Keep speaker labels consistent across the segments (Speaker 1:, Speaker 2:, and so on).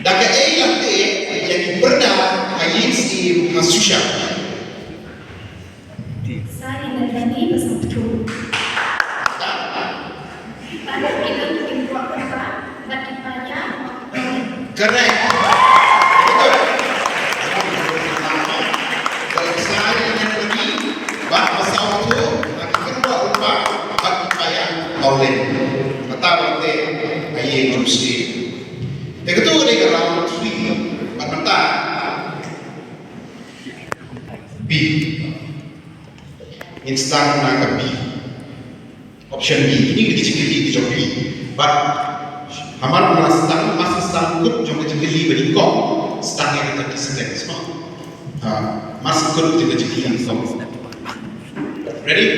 Speaker 1: Daka ay lante yang berda ayin si Hasusha.
Speaker 2: Saya Nadani bersatu. Pada kita bikin buat apa? Bagi pajak.
Speaker 1: Correct. Kalau saya Nadani, bak bersatu, lagi kedua lupa bagi payah oleh. Kata lante ayin justi. Yang kedua dia round 3, mata B. Instan naga B. Option B. Ini dikecil-kecil di jom B. But hamar masih sangkut jom kecil-kecil berikut stang yang kita disediakan semua. Masih kut kecil-kecil semua. Ready?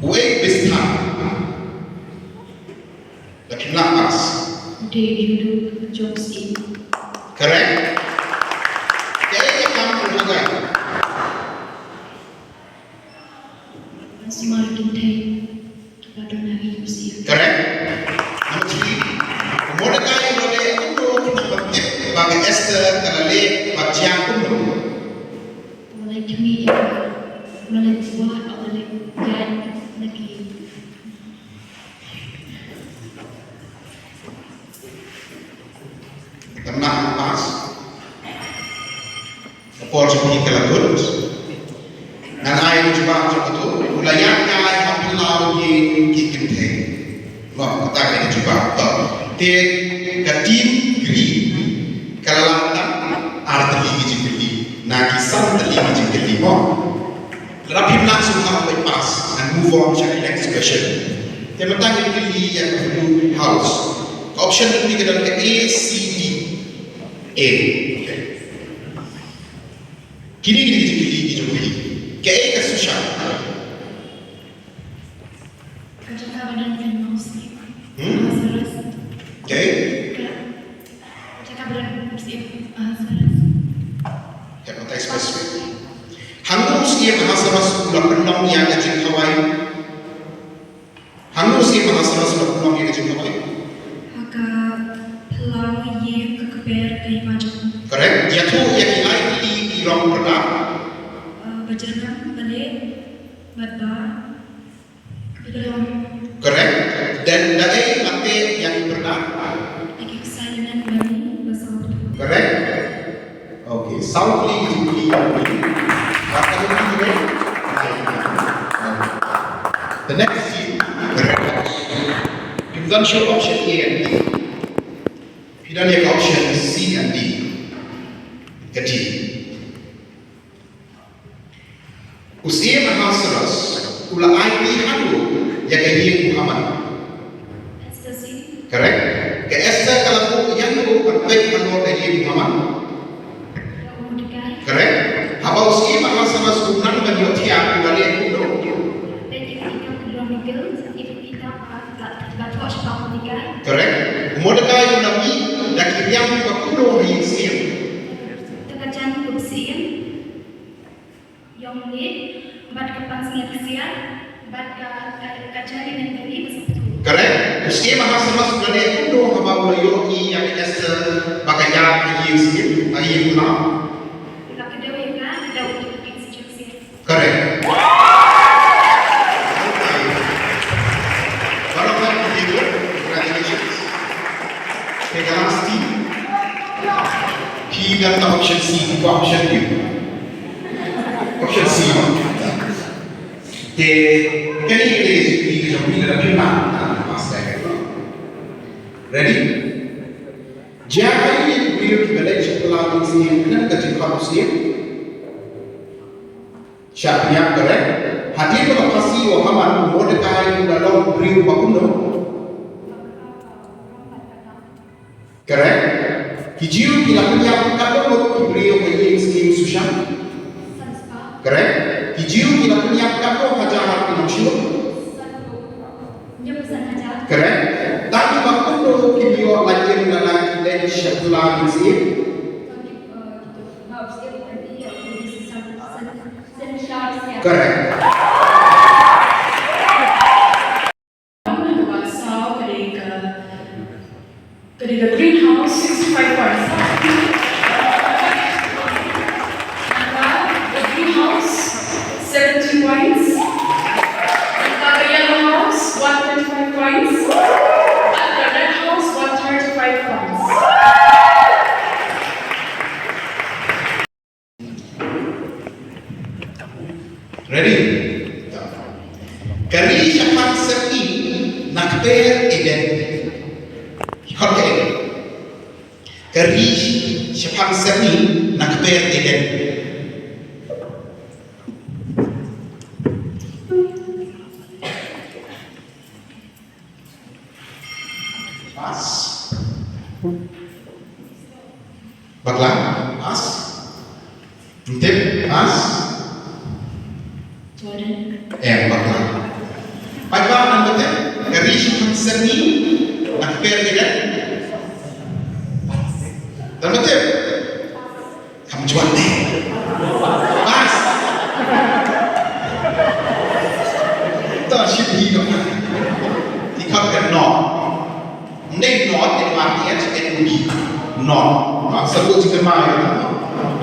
Speaker 1: Wait this time. Lagi lapas.
Speaker 2: Dia hidup jokes ini.
Speaker 1: Correct? Kaya kamu berjaga.
Speaker 2: Semakin day kepada Nabi Musa.
Speaker 1: Correct? Number 3. Mordecai boleh untuk bertip bagi Esther terlebih bagian kuno.
Speaker 2: Mulai kami mulai buat oleh dan lagi.
Speaker 1: Tenang pas. Apor seperti kelakut. Dan ayat coba itu ulayan kai hapilau yang kikinteng. Wah, kata kita coba. Te kadim gri kalalatan arteli gijikeli. Na kisah teli gijikeli. Rapim langsung sampai pas and move on to the next question. Tema tanya gili yang blue house. Option ketiga adalah A, C, D. A. Okay. Kini gini. Kaya kasusya.
Speaker 2: Kerja badan dan musik.
Speaker 1: Okay.
Speaker 2: Kerja badan musik.
Speaker 1: Kaya patay spesifik. Hanggang usia mahasaras ulang penong yang kajing kawai. Hanggang usia mahasaras ulang penong yang kajing kawai.
Speaker 2: Maka pelau ye kekeber kay macam.
Speaker 1: Correct. Yaitu yang ilai di irong perda.
Speaker 2: Berjalan balik, badba, belum.
Speaker 1: Correct. Dan dari late yang perda.
Speaker 2: Ikut salinan bani bersama.
Speaker 1: Correct. Okay. Southly is really the next scene, correct. You can show option A and B. You don't have option C and D. Get it. Usia mahasaras ula IP halu yang kaya Muhammad.
Speaker 2: Ekstasi.
Speaker 1: Correct. Ke Esther kalau yang lu berbaik menurut kaya Muhammad. Correct. Haba usia mahasaras unan banyotia ula lihat kuno. Correct. Mordecai yung nabi nakiriam ko kuno yung siya.
Speaker 2: Tegajan kursiin, yang ni, bad kepansnya kesian, bad kacari dan tadi bersatu.
Speaker 1: Correct. Usia mahasiswa sebenarnya kuno haba ulayo yang Esther bakanya yung siya ayin kuna.
Speaker 2: Bila kedua kan, ada untuk institusi.
Speaker 1: Correct. Barusan begitu. Congratulations. Okay, the last team. P dan option C, itu option D. Option C. Kali ini kita pilih pilihan master. Ready? Jika ini pilih balik sekolah ini, kita kerja kamu siap. Siapnya correct. Hadir dalam kasih Muhammad Mordecai dalam beriu bakuno. Correct. Hijiu kilapnya kalau beriu kaya skim susah. Correct. Hijiu kilapnya kalau hajar pinasyo. Correct. Tapi bakuno kibio lagi dalam dan syakula misir. Correct.
Speaker 2: Kedai
Speaker 3: In the greenhouse, 65 points. The greenhouse, 70 points. The yellow house, 125 points. And the red house, 135 points.
Speaker 1: Ready? Kari Syafan Serni Nakber Eden. Hotel. Kari Syafan Serni Nakber Eden. Pas. Baklang. Pas. Intip. Pas. Baklang. Baklang dan betul. Kari Syafan Serni Nakber Eden. Dan betul. Kamu cuan deh. Pas. Tak syibi kamu. Dikatakan no. Nên nói để hoàn thiện cho cái gì nó sebut juga mai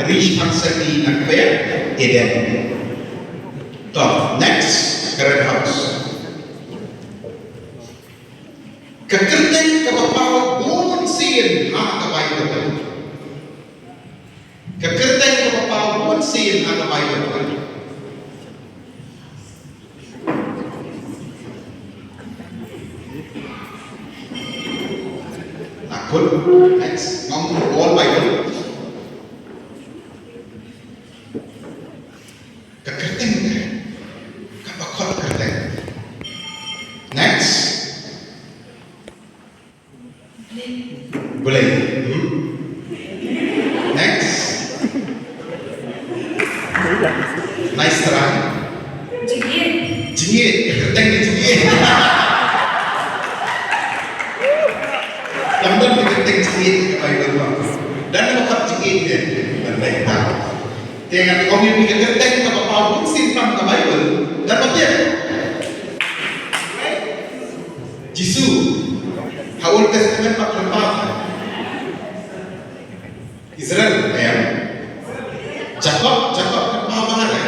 Speaker 1: Rish Hansani Nakber Eden. Top next current house. Kekerten kebapau bun sin ha kabai betul. Kekerten kebapau bun sin ha kabai betul. Good. Next, ngomong all Bible. Kekerten, kapakot kerten. Next, boleh. Next, nice try. Jingit, kekerten ni jingit. Yang dan kekerten jingit Bible dan lokap jingit dia dan baik tak. Tengok kau ni kekerten kapakot pun simpan ke Bible dan betul. Jisu, Old Testament pak lepas. Israel, ya. Jacob lepas mana ya?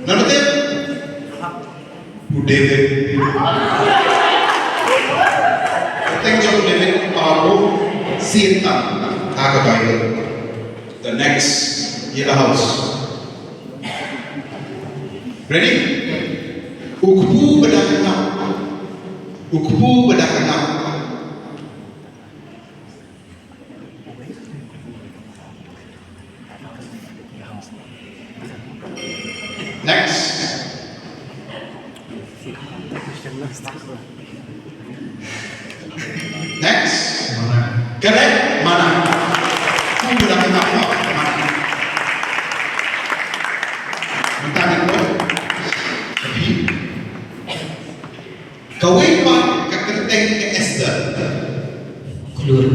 Speaker 1: Nama dia? David. Tengok David Paul Sinta Taga Bible. The next yellow house. Ready? Ukbu bedakana. Ukbu bedakana. Next. Next. Correct? Mana? Ukbu bedakana. Mana? Bentar itu. Tapi kawin pa kekerten ke Esther. Keluar.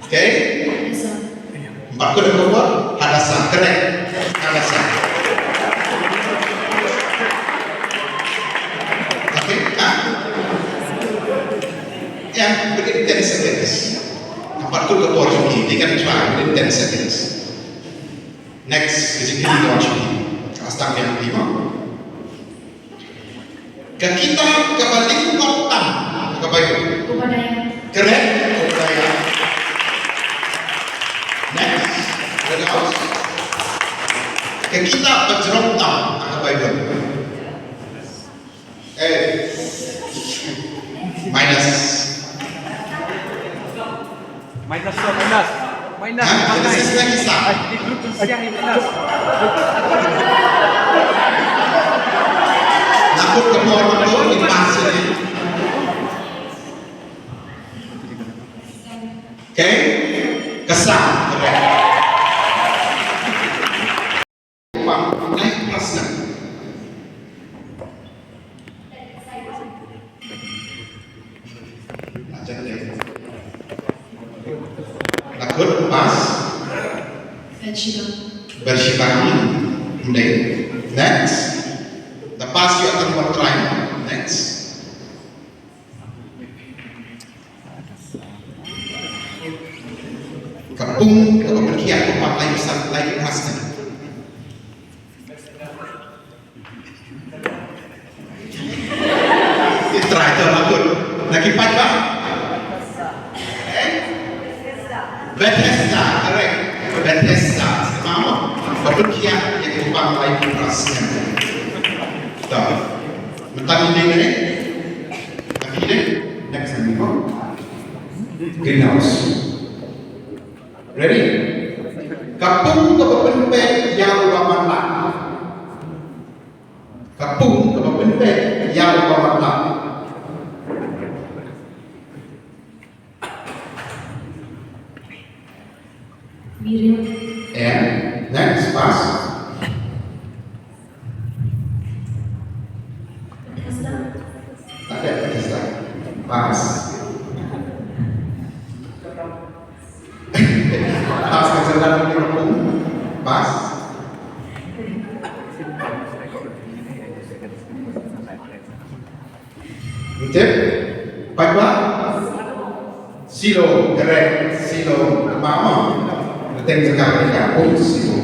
Speaker 1: Okay? Empat kali keluar, Hadasa, correct? Hadasa. Okay? Yang within 10 seconds. Empat kali keluar juga, they can try within 10 seconds. Next, kejadian keluar juga. Astang yang kelima. Kita kembali kotam ke Bible. Correct? Kebudayaan. Next, the house. Kita berjerong tam ke Bible. Minus.
Speaker 4: Minus.
Speaker 1: Jadi sisa kisah.
Speaker 4: Di grup siang ini minus.
Speaker 1: Nakut ke bawah itu di pasir. Okay? Kesal. Naik kelasnya. Nakut pas. Bershibani. Next. Lepas you akan buat try. Kapung ke Perkian Kupang Layu Sat Layu Kastan. Try itu lakun. Lagi empat bang. Bethesda, correct. Bethesda. Sama. Perkian yang Kupang Layu Kastan. Tahu. Mentang ini. Tapi ini. Next time. Greenhouse. Ready? Kapung ke Pempek yang Bamata. Kapung ke Pempek yang Bamata.
Speaker 2: Biru.
Speaker 1: And next pass.
Speaker 2: Bethesda.
Speaker 1: Tak ada Bethesda. Pass. Pas kecerdasan di Kapung. Pas. Betul? Pak. Silo, correct. Silo, mama. Teng sekali Kapung silo.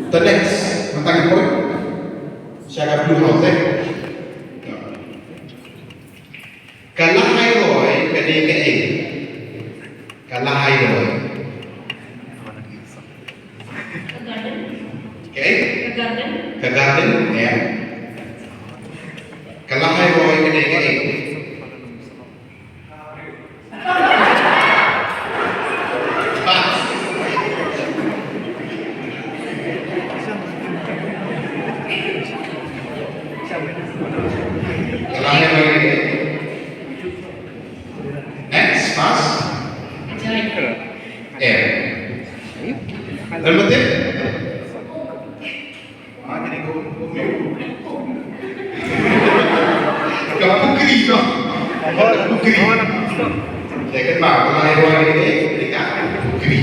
Speaker 1: The next, mentang point. Siaga blue house. Kalahai Roy kedai kedai. Kalahai Roy.
Speaker 2: Ke garden.
Speaker 1: Okay?
Speaker 2: Ke garden.
Speaker 1: Ke garden, ya. Kalahai Roy kedai kedai. Pas. Kalahai Roy kedai. Next, pas.
Speaker 2: Ajaib.
Speaker 1: Air. Alternative? Jadi kau pukri no? Pukri. Saya kan bang, kalau hewan ini mereka pukri.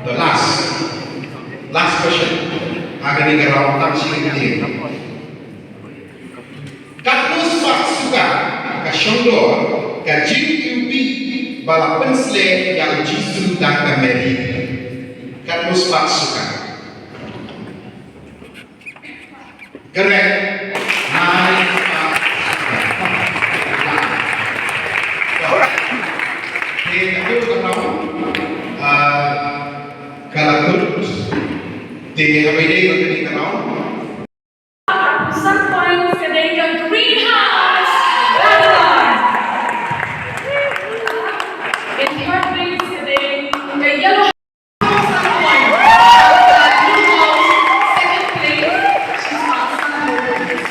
Speaker 1: The last question. Agar ni kalau tak sih Katmus Pak Suka, Kasyongdo, Kajin Yubi, Bala Pensle yang Jisu dan Kameri. Katmus Pak Suka. Correct. Nice. Aku kenal kalau di apa ini kenal
Speaker 3: Some points kedai ke greenhouse. Babylon. In third place kedai ke yellow house. Some points. Blue house. Second place. She's got some points.